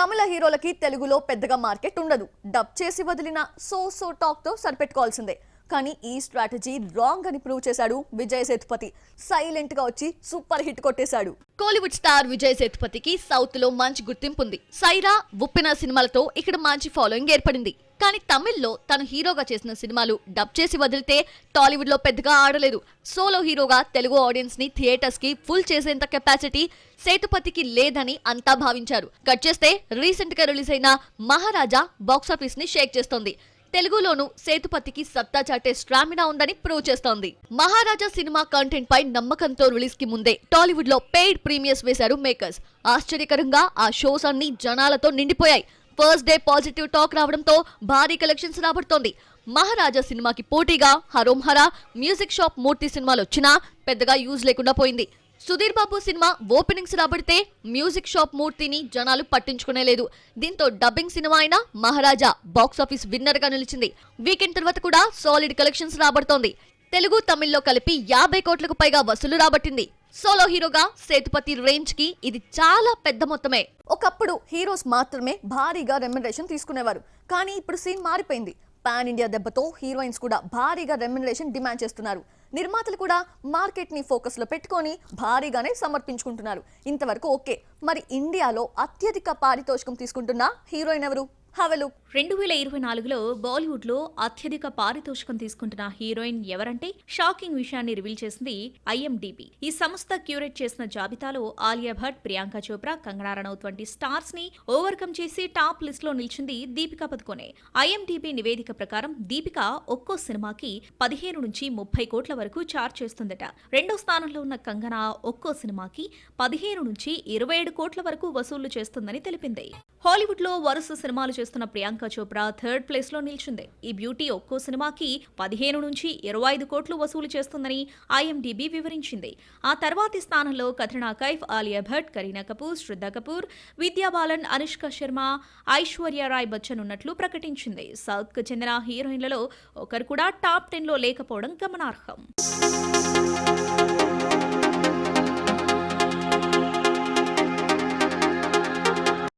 తమిళ హీరోలకి తెలుగులో పెద్దగా మార్కెట్ ఉండదు. డబ్ చేసి వదిలిన సో టాక్ తో సరిపెట్టుకోవాల్సిందే. కానీ ఈ స్ట్రాటజీ రాంగ్ అని ప్రూవ్ చేశాడు విజయ్ సేతుపతి. సైలెంట్ గా వచ్చి సూపర్ హిట్ కొట్టేశాడు. కోలీవుడ్ స్టార్ విజయ్ సేతుపతికి సౌత్ లో మంచి గుర్తింపు ఉంది. సైరా, ఉప్పెన సినిమాలతో ఇక్కడ మంచి ఫాలోయింగ్ ఏర్పడింది. కానీ తమిళ్లో తను హీరోగా చేసిన సినిమాలు డబ్ చేసి వదిలితే టాలీవుడ్ లో పెద్దగా ఆడలేదు. సోలో హీరోగా తెలుగు ఆడియన్స్ ని థియేటర్స్ కి ఫుల్ చేసేంత కెపాసిటీ సేతుపతికి లేదని అంతా భావించారు. కట్ చేస్తే రీసెంట్ గా రిలీజ్ అయిన మహారాజా బాక్సాఫీస్ ని షేక్ చేస్తోంది. తెలుగులోనూ సేతుపతికి సత్తా చాటే స్టామినా ఉందని ప్రూవ్ చేస్తోంది. మహారాజా సినిమా కంటెంట్ పై నమ్మకంతో రిలీజ్ కి ముందే టాలీవుడ్ లో పెయిడ్ ప్రీమియర్స్ వేశారు మేకర్స్. ఆశ్చర్యకరంగా ఆ షోస్ అన్ని జనాలతో నిండిపోయాయి. ఫస్ట్ డే పాజిటివ్ టాక్ రావడంతో భారీ కలెక్షన్స్ రాబడుతోంది. మహారాజా సినిమాకి పోటీగా హరోం హరా, మ్యూజిక్ షాప్ మూర్తి సినిమాలు వచ్చినా పెద్దగా యూజ్ లేకుండా పోయింది. Sudheer Babu cinema openings రాబడితే music shop మూర్తిని జనాలు పట్టించుకునే లేదు. దీంతో డబ్బింగ్ సినిమా అయిన మహారాజా బాక్సాఫీస్ విన్నర్ గా నిలిచింది. వీకెండ్ తర్వాత కూడా సాలిడ్ కలెక్షన్స్ రాబడుతోంది. తెలుగు, తమిళ్లో కలిపి 50 కోట్లకు పైగా వసూలు రాబట్టింది. సోలో హీరోగా సేతుపతి రేంజ్ కి ఇది చాలా పెద్ద మొత్తమే. ఒకప్పుడు హీరోస్ మాత్రమే భారీగా రెమ్యునరేషన్ తీసుకునేవారు. కానీ ఇప్పుడు సీన్ మారిపోయింది. పాన్ ఇండియా దెబ్బతో హీరోయిన్స్ కూడా భారీగా రెమ్యునరేషన్ డిమాండ్ చేస్తున్నారు. నిర్మాతలు కూడా మార్కెట్ ని ఫోకస్ లో పెట్టుకొని భారీగానే సమర్పించుకుంటున్నారు. ఇంతవరకు ఓకే, మరి ఇండియాలో అత్యధిక పారితోషికం తీసుకుంటున్న హీరోయిన్ ఎవరు? హవలు 2024లో బాలీవుడ్ లో అత్యధిక పారితోషికం తీసుకుంటున్న హీరోయిన్ ఎవరంటే షాకింగ్ విషయాన్ని రివీల్ చేసింది IMDb. ఈ సంస్థ క్యూరేట్ చేసిన జాబితాలో ఆలియా భట్, ప్రియాంక చోప్రా, కంగనా రనౌత్ వంటి స్టార్స్ ని ఓవర్కమ్ చేసి టాప్ లిస్ట్ లో నిలిచింది దీపికా పదుకొనే. IMDb నివేదిక ప్రకారం దీపిక ఒక్కో సినిమాకి 15 నుంచి 30 కోట్ల వరకు చార్జ్ చేస్తుందట. రెండో స్థానంలో ఉన్న కంగనా ఒక్కో సినిమాకి 15 నుంచి 27 కోట్ల వరకు వసూళ్లు చేస్తుందని తెలిపింది. హాలీవుడ్ లో వరుస సినిమాలు చేస్తున్న ప్రియాంక చోప్రా థర్డ్ ప్లేస్ లో నిలిచింది. ఈ బ్యూటీ ఒక్కో సినిమాకి 15 నుంచి 25 కోట్లు వసూలు చేస్తుందని IMDb వివరించింది. ఆ తర్వాతి స్థానంలో కత్రినా కైఫ్, ఆలియా భట్, కరీనా కపూర్, శ్రద్ధా కపూర్, విద్యా బాలన్, అనుష్క శర్మ, ఐశ్వర్య రాయ్ బచ్చన్ ఉన్నట్లు ప్రకటించింది. సౌత్ కు చెందిన హీరోయిన్లలో ఒకరు కూడా టాప్ 10 లో లేకపోవడం గమనార్హం.